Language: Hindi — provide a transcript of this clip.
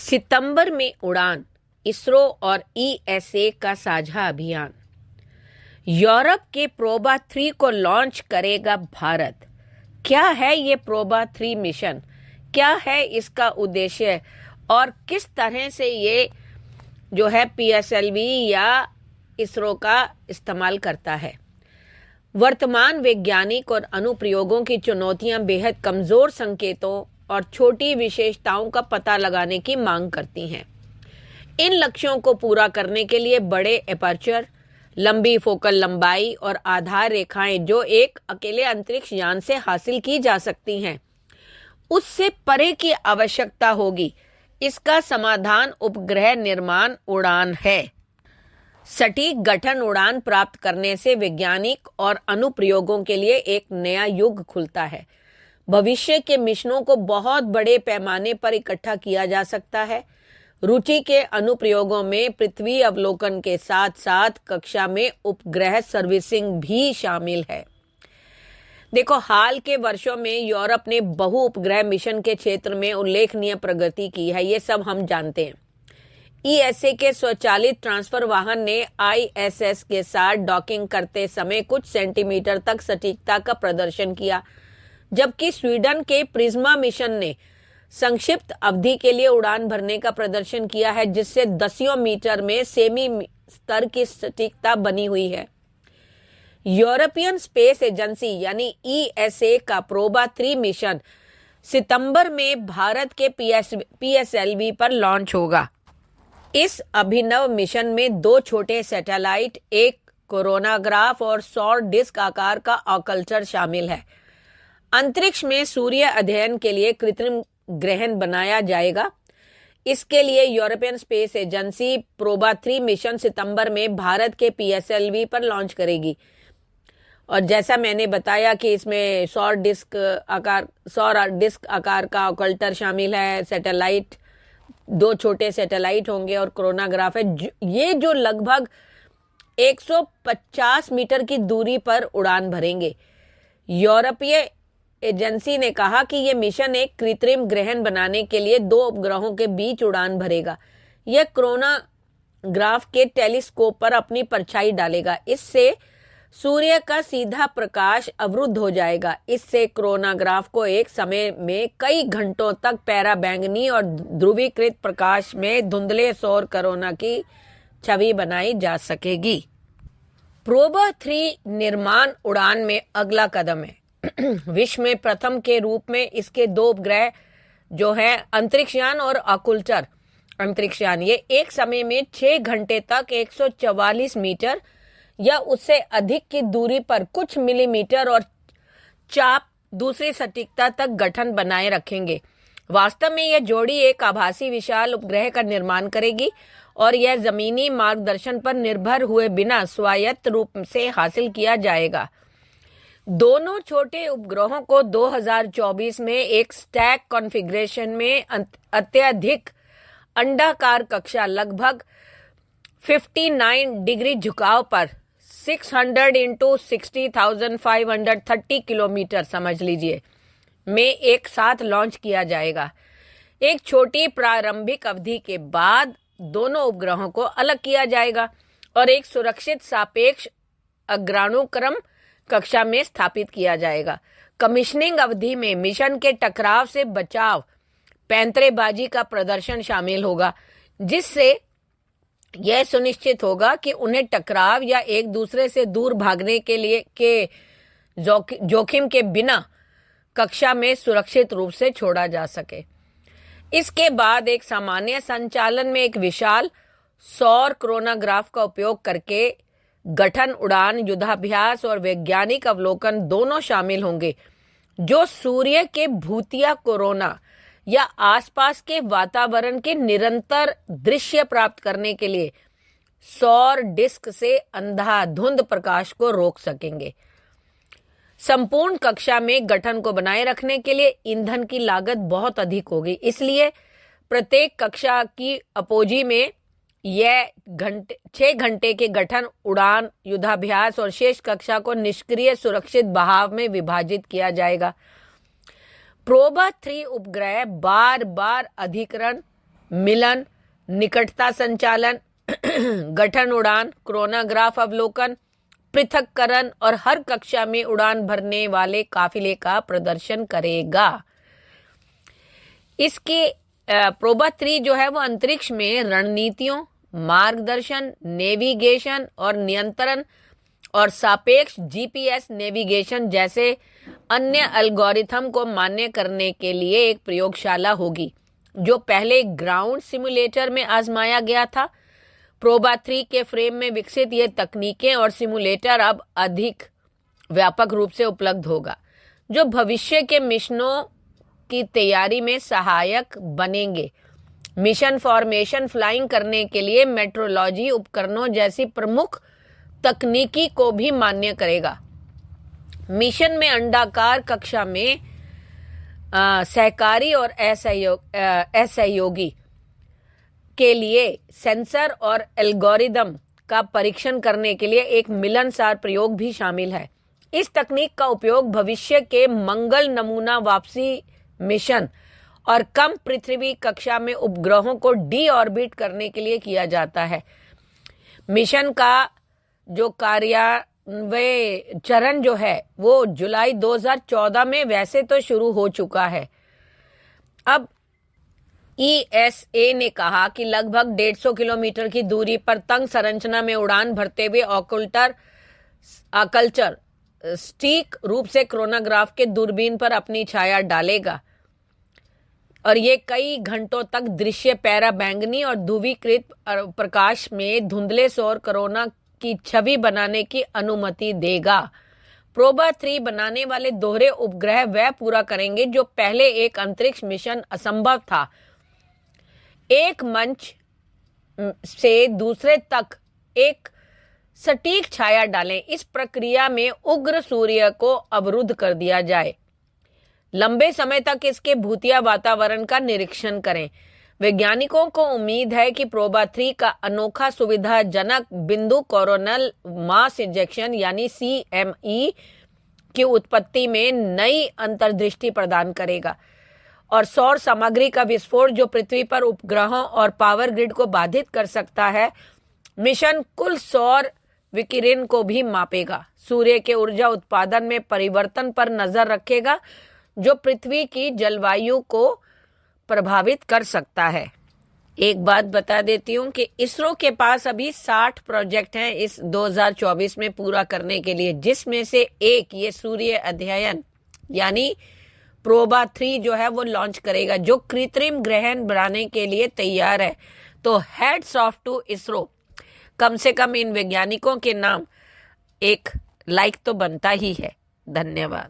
सितंबर में उड़ान, इसरो और ईएसए का साझा अभियान। यूरोप के प्रोबा 3 को लॉन्च करेगा भारत। क्या है ये प्रोबा 3 मिशन, क्या है इसका उद्देश्य और किस तरह से ये जो है पीएसएलवी या इसरो का इस्तेमाल करता है। वर्तमान वैज्ञानिक और अनुप्रयोगों की चुनौतियां बेहद कमजोर संकेतों और छोटी विशेषताओं का पता लगाने की मांग करती हैं। इन लक्ष्यों को पूरा करने के लिए बड़े एपर्चर, लंबी फोकल लंबाई और आधार रेखाएं जो एक अकेले अंतरिक्ष यान से हासिल की जा सकती हैं, उससे परे की आवश्यकता होगी। इसका समाधान उपग्रह निर्माण उड़ान है। सटीक गठन उड़ान प्राप्त करने से वैज्ञानिक और अनुप्रयोगों के लिए एक नया युग खुलता है। भविष्य के मिशनों को बहुत बड़े पैमाने पर इकट्ठा किया जा सकता है। रुचि के अनुप्रयोगों में पृथ्वी अवलोकन के साथ साथ कक्षा में उपग्रह सर्विसिंग भी शामिल है। देखो, हाल के वर्षों में यूरोप ने बहु उपग्रह मिशन के क्षेत्र में उल्लेखनीय प्रगति की है, ये सब हम जानते हैं। ईएसए के स्वचालित ट्रांसफर वाहन ने आईएसएस के साथ डॉकिंग करते समय कुछ सेंटीमीटर तक सटीकता का प्रदर्शन किया, जबकि स्वीडन के प्रिज्मा मिशन ने संक्षिप्त अवधि के लिए उड़ान भरने का प्रदर्शन किया है, जिससे दसियों मीटर में सेमी स्तर की सटीकता बनी हुई है। यूरोपियन स्पेस एजेंसी यानी ईएसए का प्रोबा 3 मिशन सितंबर में भारत के पीएसएलवी पर लॉन्च होगा। इस अभिनव मिशन में 2 छोटे सैटेलाइट, एक कोरोनाग्राफ और सौर डिस्क आकार का ऑकल्चर शामिल है। अंतरिक्ष में सूर्य अध्ययन के लिए कृत्रिम ग्रहण बनाया जाएगा। इसके लिए European Space Agency Proba 3 mission सितंबर में भारत के पीएसएलवी पर लॉन्च करेगी। और जैसा मैंने बताया कि इसमें सौर डिस्क आकार का ऑकल्टर शामिल है, सैटेलाइट 2 छोटे सैटेलाइट होंगे और कोरोनाग्राफ है। ये जो लगभग 150 मीटर की दूरी पर उड़ान भरेंगे। यूरोपीय एजेंसी ने कहा कि यह मिशन एक कृत्रिम ग्रहण बनाने के लिए 2 उपग्रहों के बीच उड़ान भरेगा। यह कोरोनाग्राफ के टेलीस्कोप पर अपनी परछाई डालेगा। इससे सूर्य का सीधा प्रकाश अवरुद्ध हो जाएगा। इससे कोरोनाग्राफ को एक समय में कई घंटों तक पराबैंगनी और ध्रुवीकृत प्रकाश में धुंधले सौर कोरोना की छवि बनाई जा सकेगी। प्रोबा 3 निर्माण उड़ान में अगला कदम है। विश्व में प्रथम के रूप में इसके 2 उपग्रह जो है अंतरिक्षयान और ऑकल्टर अंतरिक्षयान, ये एक समय में 6 घंटे तक 144 मीटर या उससे अधिक की दूरी पर कुछ मिलीमीटर और चाप दूसरी सटीकता तक गठन बनाए रखेंगे। वास्तव में यह जोड़ी एक आभासी विशाल उपग्रह का निर्माण करेगी और यह जमीनी मार्गदर्शन पर निर्भर हुए बिना स्वायत्त रूप से हासिल किया जाएगा। दोनों छोटे उपग्रहों को 2024 में एक स्टैक कॉन्फ़िगरेशन में अत्यधिक अंडाकार कक्षा लगभग 59 डिग्री झुकाव पर 600 × 60,530 किलोमीटर समझ लीजिए में एक साथ लॉन्च किया जाएगा। एक छोटी प्रारंभिक अवधि के बाद दोनों उपग्रहों को अलग किया जाएगा और एक सुरक्षित सापेक्ष अग्रानुक्रम कक्षा में स्थापित किया जाएगा। कमीशनिंग अवधि में मिशन के टकराव से बचाव, पैंतरेबाजी का प्रदर्शन शामिल होगा, जिससे यह सुनिश्चित होगा कि उन्हें टकराव या एक दूसरे से दूर भागने के लिए के जोखिम के बिना कक्षा में सुरक्षित रूप से छोड़ा जा सके। इसके बाद एक सामान्य संचालन में एक विशाल सौर कोरोनाग्राफ का उपयोग करके गठन उड़ान, युद्धाभ्यास और वैज्ञानिक अवलोकन दोनों शामिल होंगे, जो सूर्य के भूतिया कोरोना या आसपास के वातावरण के निरंतर दृश्य प्राप्त करने के लिए सौर डिस्क से अंधाधुंध प्रकाश को रोक सकेंगे। संपूर्ण कक्षा में गठन को बनाए रखने के लिए ईंधन की लागत बहुत अधिक होगी, इसलिए प्रत्येक कक्षा की अपोजी में यह 6 घंटे के गठन उड़ान, युद्धाभ्यास और शेष कक्षा को निष्क्रिय सुरक्षित बहाव में विभाजित किया जाएगा। प्रोबा 3 उपग्रह बार बार अधिकरण मिलन, निकटता संचालन, गठन उड़ान, क्रोनोग्राफ अवलोकन, पृथक्करण और हर कक्षा में उड़ान भरने वाले काफिले का प्रदर्शन करेगा। इसके प्रोबा 3 जो है वो अंतरिक्ष में रणनीतियों, मार्गदर्शन, नेविगेशन और नियंत्रण और सापेक्ष जीपीएस नेविगेशन जैसे अन्य एल्गोरिथम को मान्य करने के लिए एक प्रयोगशाला होगी, जो पहले ग्राउंड सिमुलेटर में आजमाया गया था। प्रोबा 3 के फ्रेम में विकसित ये तकनीकें और सिमुलेटर अब अधिक व्यापक रूप से उपलब्ध होगा, जो भविष्य के मिशनों की तैयारी में सहायक बनेंगे। मिशन फॉर्मेशन फ्लाइंग करने के लिए मेट्रोलॉजी उपकरणों जैसी प्रमुख तकनीकी को भी मान्य करेगा। मिशन में अंडाकार कक्षा में सहकारी और असहयोगी के लिए सेंसर और एल्गोरिदम का परीक्षण करने के लिए एक मिलनसार प्रयोग भी शामिल है। इस तकनीक का उपयोग भविष्य के मंगल नमूना वापसी मिशन और कम पृथ्वी कक्षा में उपग्रहों को डी ऑर्बिट करने के लिए किया जाता है। मिशन का जो कार्यान्वयन चरण जो है वो जुलाई 2014 में वैसे तो शुरू हो चुका है। अब ESA ने कहा कि लगभग 150 किलोमीटर की दूरी पर तंग संरचना में उड़ान भरते हुए आकल्चर सटीक रूप से क्रोनोग्राफ के दूरबीन पर अपनी छाया डालेगा और ये कई घंटों तक दृश्य पैरा बैंगनी और ध्रुवीकृत प्रकाश में धुंधले सौर कोरोना की छवि बनाने की अनुमति देगा। प्रोबा 3 बनाने वाले दोहरे उपग्रह वह पूरा करेंगे जो पहले एक अंतरिक्ष मिशन असंभव था। एक मंच से दूसरे तक एक सटीक छाया डालें। इस प्रक्रिया में उग्र सूर्य को अवरुद्ध कर दिया जाए। लंबे समय तक इसके भूतिया वातावरण का निरीक्षण करें। वैज्ञानिकों को उम्मीद है कि प्रोबा 3 का अनोखा सुविधाजनक बिंदु कोरोनल मास इंजेक्शन यानी CME की उत्पत्ति में नई अंतर्दृष्टि प्रदान करेगा और सौर सामग्री का विस्फोट जो पृथ्वी पर उपग्रहों और पावर ग्रिड को बाधित कर सकता है। मिशन कुल सौर विकिरण को भी मापेगा, सूर्य के ऊर्जा उत्पादन में परिवर्तन पर नजर रखेगा जो पृथ्वी की जलवायु को प्रभावित कर सकता है। एक बात बता देती हूँ कि इसरो के पास अभी 60 प्रोजेक्ट हैं इस 2024 में पूरा करने के लिए, जिसमें से एक ये सूर्य अध्ययन यानी प्रोबा 3 जो है वो लॉन्च करेगा, जो कृत्रिम ग्रहण बनाने के लिए तैयार है। तो हेड्स ऑफ टू इसरो। कम से कम इन वैज्ञानिकों के नाम एक लाइक तो बनता ही है। धन्यवाद।